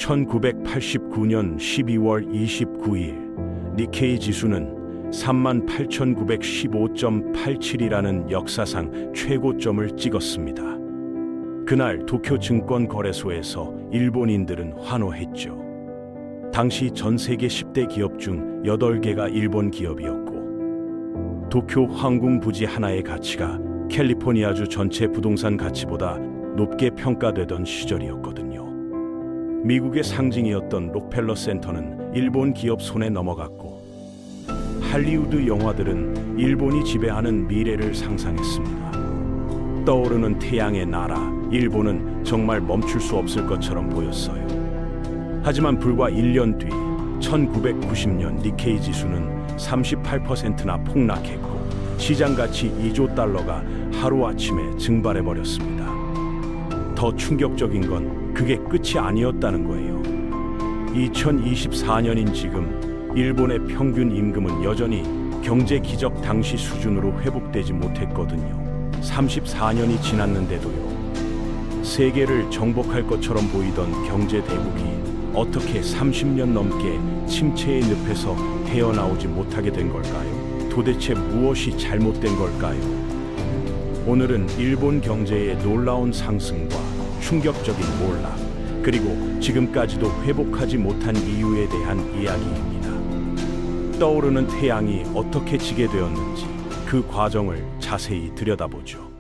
1989년 12월 29일 니케이 지수는 38,915.87이라는 역사상 최고점을 찍었습니다. 그날 도쿄 증권거래소에서 일본인들은 환호했죠. 당시 전 세계 10대 기업 중 8개가 일본 기업이었고, 도쿄 항공 부지 하나의 가치가 캘리포니아주 전체 부동산 가치보다 높게 평가되던 시절이었거든요. 미국의 상징이었던 록펠러 센터는 일본 기업 손에 넘어갔고, 할리우드 영화들은 일본이 지배하는 미래를 상상했습니다. 떠오르는 태양의 나라, 일본은 정말 멈출 수 없을 것처럼 보였어요. 하지만 불과 1년 뒤 1990년 니케이 지수는 38%나 폭락했고, 시장 가치 2조 달러가 하루아침에 증발해버렸습니다. 더 충격적인 건 그게 끝이 아니었다는 거예요. 2024년인 지금 일본의 평균 임금은 여전히 경제 기적 당시 수준으로 회복되지 못했거든요. 34년이 지났는데도요. 세계를 정복할 것처럼 보이던 경제 대국이 어떻게 30년 넘게 침체의 늪에서 헤어나오지 못하게 된 걸까요? 도대체 무엇이 잘못된 걸까요? 오늘은 일본 경제의 놀라운 상승과 충격적인 몰락, 그리고 지금까지도 회복하지 못한 이유에 대한 이야기입니다. 떠오르는 태양이 어떻게 지게 되었는지 그 과정을 자세히 들여다보죠.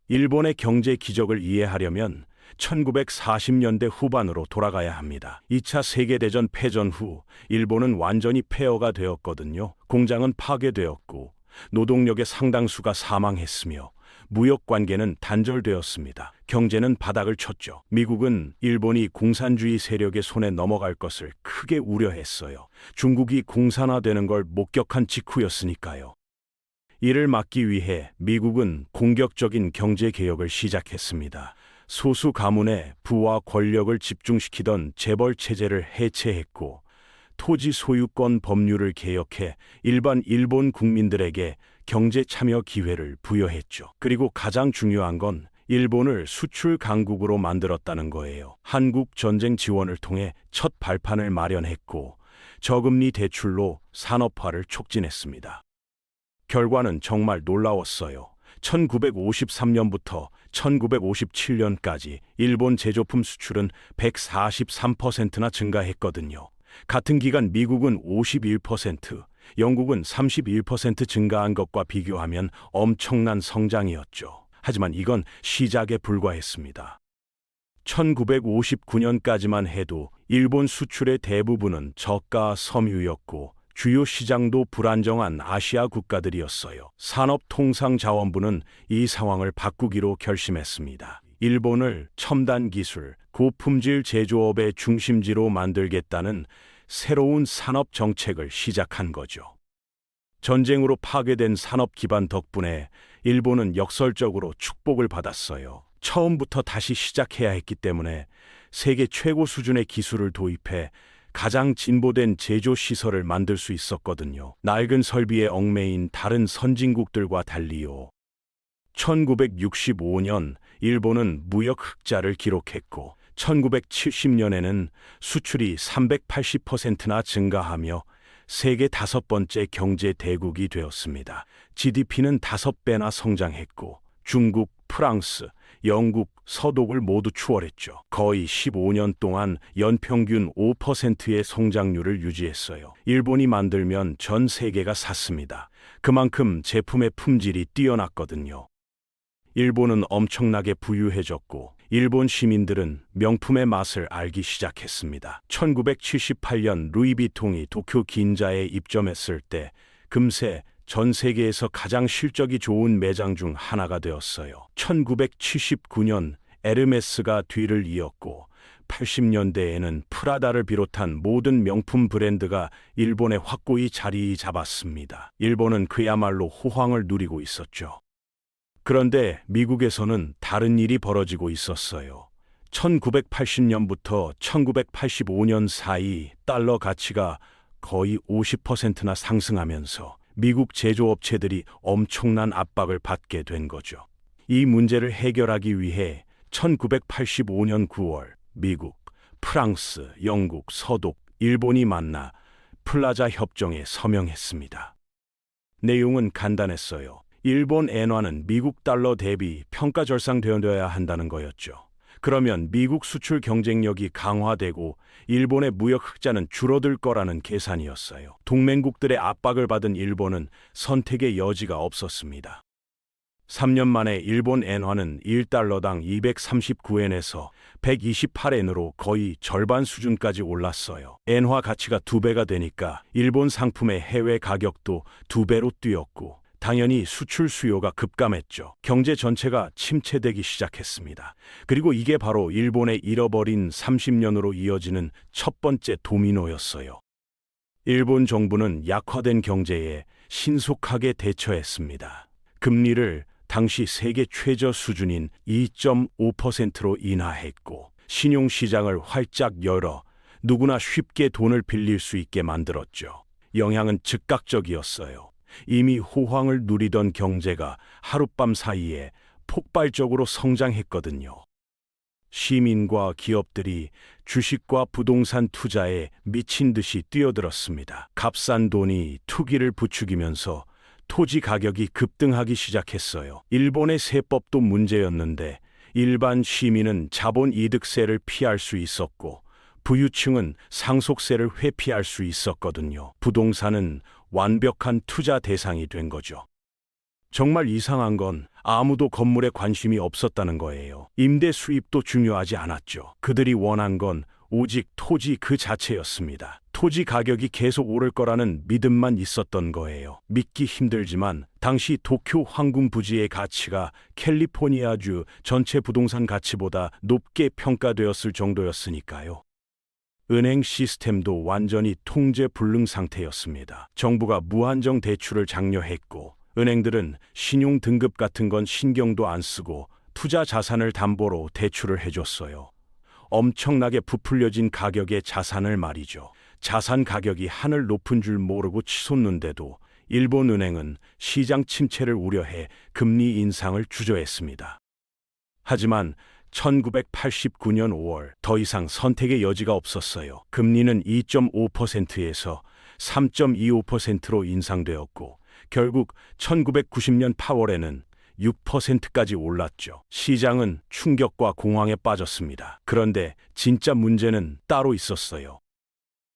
일본의 경제 기적을 이해하려면 1940년대 후반으로 돌아가야 합니다. 2차 세계대전 패전 후 일본은 완전히 폐허가 되었거든요. 공장은 파괴되었고 노동력의 상당수가 사망했으며 무역 관계는 단절되었습니다. 경제는 바닥을 쳤죠. 미국은 일본이 공산주의 세력의 손에 넘어갈 것을 크게 우려했어요. 중국이 공산화되는 걸 목격한 직후였으니까요. 이를 막기 위해 미국은 공격적인 경제 개혁을 시작했습니다. 소수 가문의 부와 권력을 집중시키던 재벌 체제를 해체했고, 토지 소유권 법률을 개혁해 일반 일본 국민들에게 경제 참여 기회를 부여했죠. 그리고 가장 중요한 건 일본을 수출 강국으로 만들었다는 거예요. 한국 전쟁 지원을 통해 첫 발판을 마련했고, 저금리 대출로 산업화를 촉진했습니다. 결과는 정말 놀라웠어요. 1953년부터 1957년까지 일본 제조품 수출은 143%나 증가했거든요. 같은 기간 미국은 51%, 영국은 31% 증가한 것과 비교하면 엄청난 성장이었죠. 하지만 이건 시작에 불과했습니다. 1959년까지만 해도 일본 수출의 대부분은 저가 섬유였고, 주요 시장도 불안정한 아시아 국가들이었어요. 산업통상자원부는 이 상황을 바꾸기로 결심했습니다. 일본을 첨단 기술, 고품질 제조업의 중심지로 만들겠다는 새로운 산업 정책을 시작한 거죠. 전쟁으로 파괴된 산업 기반 덕분에 일본은 역설적으로 축복을 받았어요. 처음부터 다시 시작해야 했기 때문에 세계 최고 수준의 기술을 도입해 가장 진보된 제조 시설을 만들 수 있었거든요. 낡은 설비에 얽매인 다른 선진국들과 달리요. 1965년 일본은 무역 흑자를 기록했고, 1970년에는 수출이 380%나 증가하며 세계 5번째 경제 대국이 되었습니다. GDP는 5배나 성장했고, 중국, 프랑스, 영국, 서독을 모두 추월했죠. 거의 15년 동안 연평균 5%의 성장률을 유지했어요. 일본이 만들면 전 세계가 샀습니다. 그만큼 제품의 품질이 뛰어났거든요. 일본은 엄청나게 부유해졌고, 일본 시민들은 명품의 맛을 알기 시작했습니다. 1978년 루이비통이 도쿄 긴자에 입점했을 때 금세 전 세계에서 가장 실적이 좋은 매장 중 하나가 되었어요. 1979년 에르메스가 뒤를 이었고, 80년대에는 프라다를 비롯한 모든 명품 브랜드가 일본에 확고히 자리 잡았습니다. 일본은 그야말로 호황을 누리고 있었죠. 그런데 미국에서는 다른 일이 벌어지고 있었어요. 1980년부터 1985년 사이 달러 가치가 거의 50%나 상승하면서 미국 제조업체들이 엄청난 압박을 받게 된 거죠. 이 문제를 해결하기 위해 1985년 9월 미국, 프랑스, 영국, 서독, 일본이 만나 플라자 협정에 서명했습니다. 내용은 간단했어요. 일본 엔화는 미국 달러 대비 평가절상되어야 한다는 거였죠. 그러면 미국 수출 경쟁력이 강화되고 일본의 무역 흑자는 줄어들 거라는 계산이었어요. 동맹국들의 압박을 받은 일본은 선택의 여지가 없었습니다. 3년 만에 일본 엔화는 1달러당 239엔에서 128엔으로 거의 절반 수준까지 올랐어요. 엔화 가치가 2배가 되니까 일본 상품의 해외 가격도 2배로 뛰었고 당연히 수출 수요가 급감했죠. 경제 전체가 침체되기 시작했습니다. 그리고 이게 바로 일본의 잃어버린 30년으로 이어지는 첫 번째 도미노였어요. 일본 정부는 약화된 경제에 신속하게 대처했습니다. 금리를 당시 세계 최저 수준인 2.5%로 인하했고 신용시장을 활짝 열어 누구나 쉽게 돈을 빌릴 수 있게 만들었죠. 영향은 즉각적이었어요. 이미 호황을 누리던 경제가 하룻밤 사이에 폭발적으로 성장했거든요. 시민과 기업들이 주식과 부동산 투자에 미친 듯이 뛰어들었습니다. 값싼 돈이 투기를 부추기면서 토지 가격이 급등하기 시작했어요. 일본의 세법도 문제였는데 일반 시민은 자본이득세를 피할 수 있었고 부유층은 상속세를 회피할 수 있었거든요. 부동산은 완벽한 투자 대상이 된 거죠. 정말 이상한 건 아무도 건물에 관심이 없었다는 거예요. 임대 수입도 중요하지 않았죠. 그들이 원한 건 오직 토지 그 자체였습니다. 토지 가격이 계속 오를 거라는 믿음만 있었던 거예요. 믿기 힘들지만 당시 도쿄 황금 부지의 가치가 캘리포니아주 전체 부동산 가치보다 높게 평가되었을 정도였으니까요. 은행 시스템도 완전히 통제 불능 상태였습니다. 정부가 무한정 대출을 장려했고 은행들은 신용 등급 같은 건 신경도 안 쓰고 투자 자산을 담보로 대출을 해줬어요. 엄청나게 부풀려진 가격의 자산을 말이죠. 자산 가격이 하늘 높은 줄 모르고 치솟는데도 일본 은행은 시장 침체를 우려해 금리 인상을 주저했습니다. 하지만 1989년 5월 더 이상 선택의 여지가 없었어요. 금리는 2.5%에서 3.25%로 인상되었고 결국 1990년 8월에는 6%까지 올랐죠. 시장은 충격과 공황에 빠졌습니다. 그런데 진짜 문제는 따로 있었어요.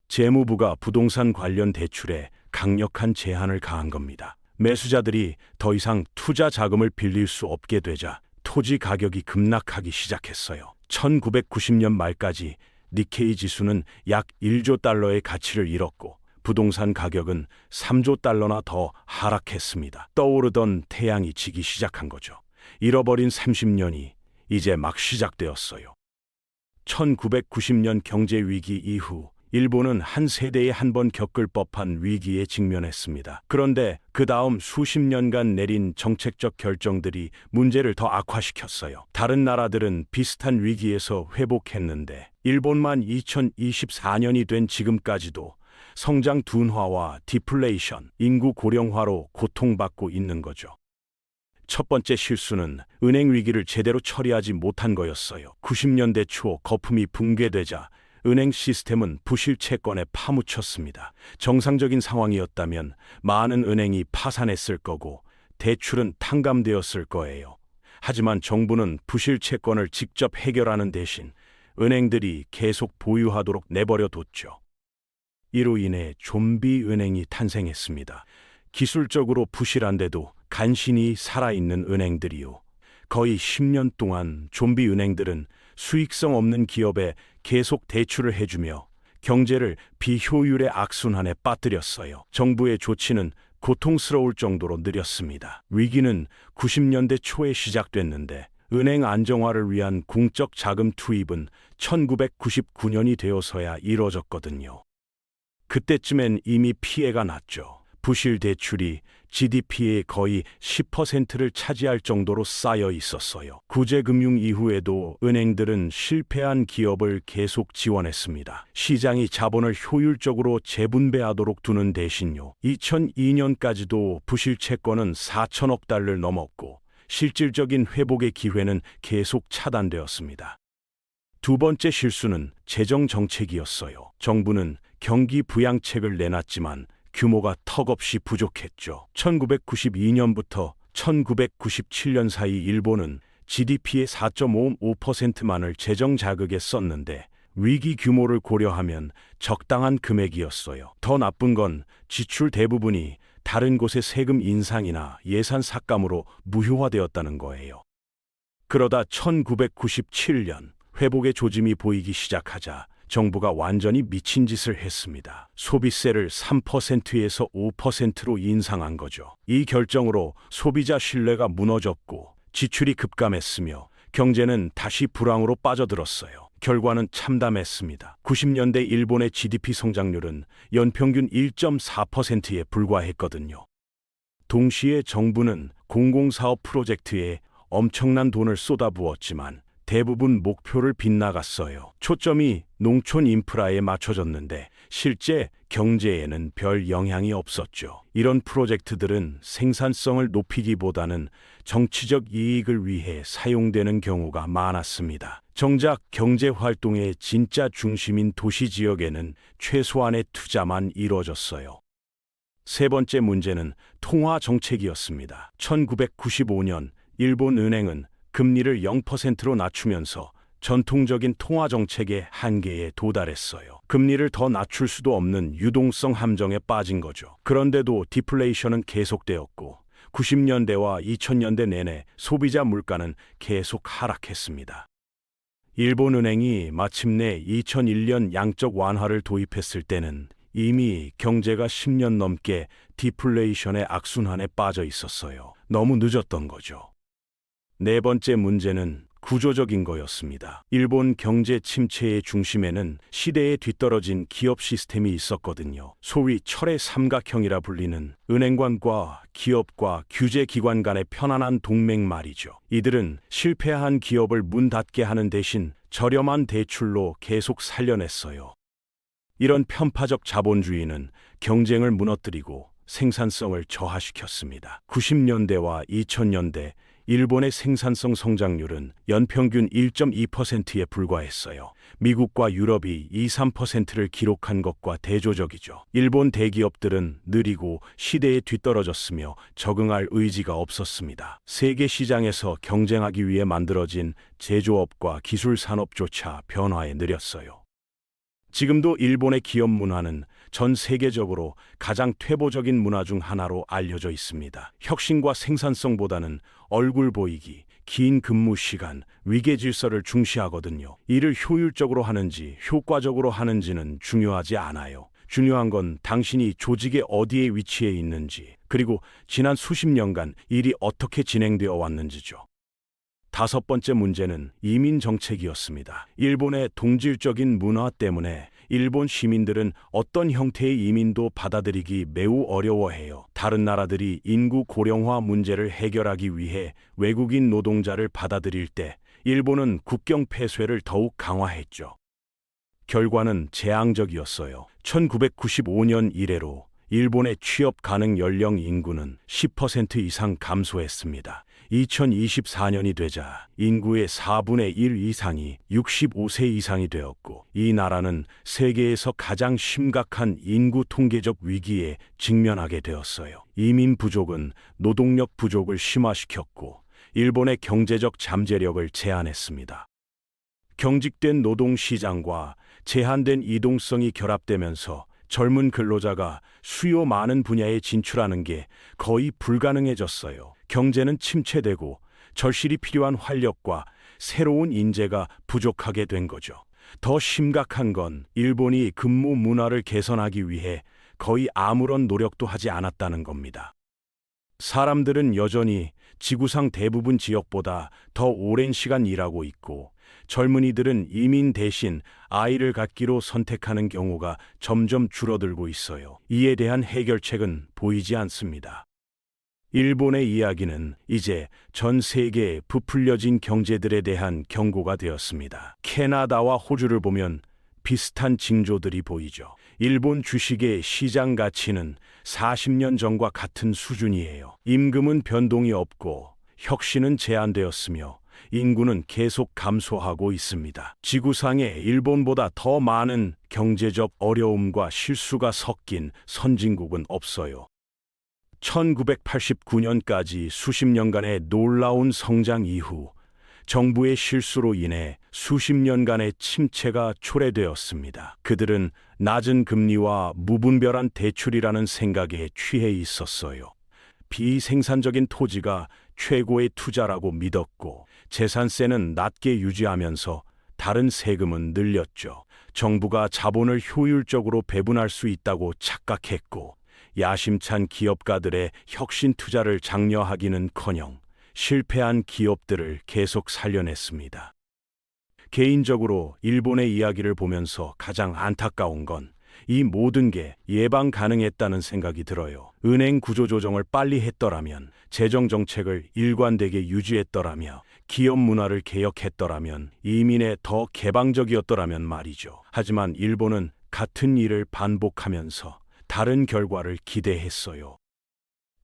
재무부가 부동산 관련 대출에 강력한 제한을 가한 겁니다. 매수자들이 더 이상 투자 자금을 빌릴 수 없게 되자 토지 가격이 급락하기 시작했어요. 1990년 말까지 니케이 지수는 약 1조 달러의 가치를 잃었고 부동산 가격은 3조 달러나 더 하락했습니다. 떠오르던 태양이 지기 시작한 거죠. 잃어버린 30년이 이제 막 시작되었어요. 1990년 경제 위기 이후 일본은 한 세대에 한 번 겪을 법한 위기에 직면했습니다. 그런데 그 다음 수십 년간 내린 정책적 결정들이 문제를 더 악화시켰어요. 다른 나라들은 비슷한 위기에서 회복했는데 일본만 2024년이 된 지금까지도 성장 둔화와 디플레이션, 인구 고령화로 고통받고 있는 거죠. 첫 번째 실수는 은행 위기를 제대로 처리하지 못한 거였어요. 90년대 초 거품이 붕괴되자 은행 시스템은 부실 채권에 파묻혔습니다. 정상적인 상황이었다면 많은 은행이 파산했을 거고 대출은 탕감되었을 거예요. 하지만 정부는 부실 채권을 직접 해결하는 대신 은행들이 계속 보유하도록 내버려뒀죠. 이로 인해 좀비 은행이 탄생했습니다. 기술적으로 부실한데도 간신히 살아있는 은행들이요. 거의 10년 동안 좀비 은행들은 수익성 없는 기업에 계속 대출을 해주며 경제를 비효율의 악순환에 빠뜨렸어요. 정부의 조치는 고통스러울 정도로 느렸습니다. 위기는 90년대 초에 시작됐는데 은행 안정화를 위한 공적 자금 투입은 1999년이 되어서야 이뤄졌거든요. 그때쯤엔 이미 피해가 났죠. 부실 대출이 GDP의 거의 10%를 차지할 정도로 쌓여 있었어요. 구제금융 이후에도 은행들은 실패한 기업을 계속 지원했습니다. 시장이 자본을 효율적으로 재분배하도록 두는 대신요. 2002년까지도 부실 채권은 4천억 달러를 넘었고 실질적인 회복의 기회는 계속 차단되었습니다. 두 번째 실수는 재정 정책이었어요. 정부는 경기 부양책을 내놨지만 규모가 턱없이 부족했죠. 1992년부터 1997년 사이 일본은 GDP의 4.55%만을 재정 자극에 썼는데 위기 규모를 고려하면 적당한 금액이었어요. 더 나쁜 건 지출 대부분이 다른 곳의 세금 인상이나 예산 삭감으로 무효화되었다는 거예요. 그러다 1997년 회복의 조짐이 보이기 시작하자 정부가 완전히 미친 짓을 했습니다. 소비세를 3%에서 5%로 인상한 거죠. 이 결정으로 소비자 신뢰가 무너졌고 지출이 급감했으며 경제는 다시 불황으로 빠져들었어요. 결과는 참담했습니다. 90년대 일본의 GDP 성장률은 연평균 1.4%에 불과했거든요. 동시에 정부는 공공사업 프로젝트에 엄청난 돈을 쏟아부었지만 대부분 목표를 빗나갔어요. 초점이 농촌 인프라에 맞춰졌는데 실제 경제에는 별 영향이 없었죠. 이런 프로젝트들은 생산성을 높이기보다는 정치적 이익을 위해 사용되는 경우가 많았습니다. 정작 경제활동의 진짜 중심인 도시 지역에는 최소한의 투자만 이뤄졌어요. 세 번째 문제는 통화 정책이었습니다. 1995년 일본 은행은 금리를 0%로 낮추면서 전통적인 통화 정책의 한계에 도달했어요. 금리를 더 낮출 수도 없는 유동성 함정에 빠진 거죠. 그런데도 디플레이션은 계속되었고 90년대와 2000년대 내내 소비자 물가는 계속 하락했습니다. 일본 은행이 마침내 2001년 양적 완화를 도입했을 때는 이미 경제가 10년 넘게 디플레이션의 악순환에 빠져 있었어요. 너무 늦었던 거죠. 네 번째 문제는 구조적인 거였습니다. 일본 경제 침체의 중심에는 시대에 뒤떨어진 기업 시스템이 있었거든요. 소위 철의 삼각형이라 불리는 은행관과 기업과 규제기관 간의 편안한 동맹 말이죠. 이들은 실패한 기업을 문 닫게 하는 대신 저렴한 대출로 계속 살려냈어요. 이런 편파적 자본주의는 경쟁을 무너뜨리고 생산성을 저하시켰습니다. 90년대와 2000년대 일본의 생산성 성장률은 연평균 1.2%에 불과했어요. 미국과 유럽이 2~3%를 기록한 것과 대조적이죠. 일본 대기업들은 느리고 시대에 뒤떨어졌으며 적응할 의지가 없었습니다. 세계 시장에서 경쟁하기 위해 만들어진 제조업과 기술 산업조차 변화에 느렸어요. 지금도 일본의 기업 문화는 전 세계적으로 가장 퇴보적인 문화 중 하나로 알려져 있습니다. 혁신과 생산성보다는 얼굴 보이기, 긴 근무 시간, 위계 질서를 중시하거든요. 일을 효율적으로 하는지 효과적으로 하는지는 중요하지 않아요. 중요한 건 당신이 조직의 어디에 위치해 있는지, 그리고 지난 수십 년간 일이 어떻게 진행되어 왔는지죠. 다섯 번째 문제는 이민 정책이었습니다. 일본의 동질적인 문화 때문에 일본 시민들은 어떤 형태의 이민도 받아들이기 매우 어려워해요. 다른 나라들이 인구 고령화 문제를 해결하기 위해 외국인 노동자를 받아들일 때 일본은 국경 폐쇄를 더욱 강화했죠. 결과는 재앙적이었어요. 1995년 이래로 일본의 취업 가능 연령 인구는 10% 이상 감소했습니다. 2024년이 되자 인구의 4분의 1 이상이 65세 이상이 되었고 이 나라는 세계에서 가장 심각한 인구 통계적 위기에 직면하게 되었어요. 이민 부족은 노동력 부족을 심화시켰고 일본의 경제적 잠재력을 제한했습니다. 경직된 노동 시장과 제한된 이동성이 결합되면서 젊은 근로자가 수요 많은 분야에 진출하는 게 거의 불가능해졌어요. 경제는 침체되고 절실히 필요한 활력과 새로운 인재가 부족하게 된 거죠. 더 심각한 건 일본이 근무 문화를 개선하기 위해 거의 아무런 노력도 하지 않았다는 겁니다. 사람들은 여전히 지구상 대부분 지역보다 더 오랜 시간 일하고 있고 젊은이들은 이민 대신 아이를 갖기로 선택하는 경우가 점점 줄어들고 있어요. 이에 대한 해결책은 보이지 않습니다. 일본의 이야기는 이제 전 세계의 부풀려진 경제들에 대한 경고가 되었습니다. 캐나다와 호주를 보면 비슷한 징조들이 보이죠. 일본 주식의 시장 가치는 40년 전과 같은 수준이에요. 임금은 변동이 없고 혁신은 제한되었으며 인구는 계속 감소하고 있습니다. 지구상에 일본보다 더 많은 경제적 어려움과 실수가 섞인 선진국은 없어요. 1989년까지 수십 년간의 놀라운 성장 이후 정부의 실수로 인해 수십 년간의 침체가 초래되었습니다. 그들은 낮은 금리와 무분별한 대출이라는 생각에 취해 있었어요. 비생산적인 토지가 최고의 투자라고 믿었고 재산세는 낮게 유지하면서 다른 세금은 늘렸죠. 정부가 자본을 효율적으로 배분할 수 있다고 착각했고 야심찬 기업가들의 혁신 투자를 장려하기는커녕 실패한 기업들을 계속 살려냈습니다. 개인적으로 일본의 이야기를 보면서 가장 안타까운 건 이 모든 게 예방 가능했다는 생각이 들어요. 은행 구조조정을 빨리 했더라면, 재정정책을 일관되게 유지했더라며, 기업 문화를 개혁했더라면, 이민에 더 개방적이었더라면 말이죠. 하지만 일본은 같은 일을 반복하면서 다른 결과를 기대했어요.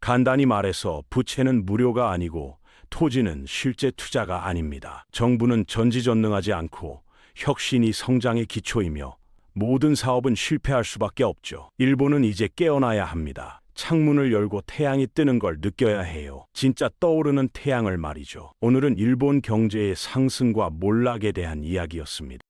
간단히 말해서 부채는 무료가 아니고 토지는 실제 투자가 아닙니다. 정부는 전지전능하지 않고 혁신이 성장의 기초이며 모든 사업은 실패할 수밖에 없죠. 일본은 이제 깨어나야 합니다. 창문을 열고 태양이 뜨는 걸 느껴야 해요. 진짜 떠오르는 태양을 말이죠. 오늘은 일본 경제의 상승과 몰락에 대한 이야기였습니다.